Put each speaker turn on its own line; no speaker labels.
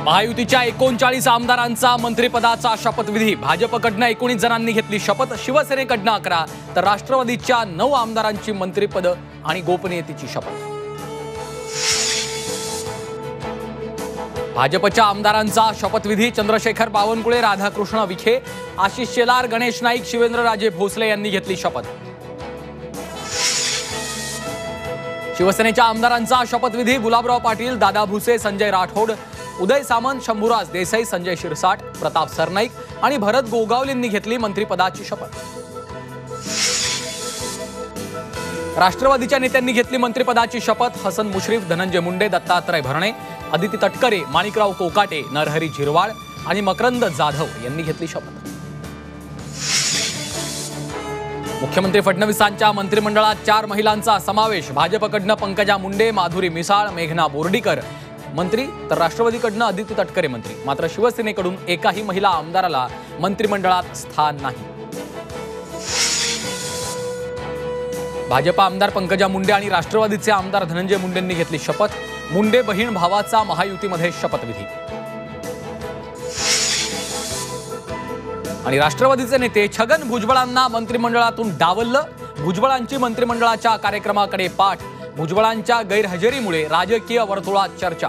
महायुतीच्या 39 आमदारांचा मंत्रिपदाचा शपथविधी। भाजपकडनं 19 जणांनी घेतली शपथ, शिवसेनेकडनं 11 तर राष्ट्रवादीच्या 9 आमदारांची मंत्रिपद आणि गोपनीयतेची शपथ। भाजपच्या आमदारांचा शपथविधी। चंद्रशेखर बावनकुळे, राधाकृष्ण विखे, आशिष शेलार, गणेश नाईक, शिवेंद्रराजे भोसले यांनी घेतली शपथ। शिवसेनेच्या आमदारांचा शपथविधी। गुलाबराव पाटील, दादा भुसे, संजय राठोड, उदय सामंत, शंभूराज देसाई, संजय शिरसाट, प्रताप सरनाईक आणि भरत गोगावलेंनी घेतली मंत्रिपदाची शपथ। राष्ट्रवादीच्या नेत्यांनी घेतली मंत्रिपदाची शपथ। हसन मुश्रीफ, धनंजय मुंडे, दत्तात्रय भरणे, अदिती तटकरे, माणिकराव कोकाटे, नरहरी झिरवाळ आणि मकरंद जाधव यांनी घेतली शपथ। मुख्यमंत्री फडणवीसांच्या मंत्रिमंडळात 4 महिलांचा समावेश। भाजपकडनं पंकजा मुंडे, माधुरी मिसाळ, मेघना बोर्डीकर मंत्री तर राष्ट्रवादीकडनं अदिती तटकरे मंत्री। मात्र शिवसेनेकडून एकाही महिला आमदाराला मंत्रिमंडळात स्थान नाही। भाजप आमदार पंकजा मुंडे आणि राष्ट्रवादीचे आमदार धनंजय मुंडेंनी घेतली शपथ। मुंडे बहीण भावाचा महायुतीमध्ये शपथविधी। आणि राष्ट्रवादीचे नेते छगन भुजबळांना मंत्रिमंडळातून डावललं। भुजबळांची मंत्रिमंडळाच्या कार्यक्रमाकडे पाठ। भुजबळांच्या गैरहजेरीमुळे राजकीय वर्तुळात चर्चा।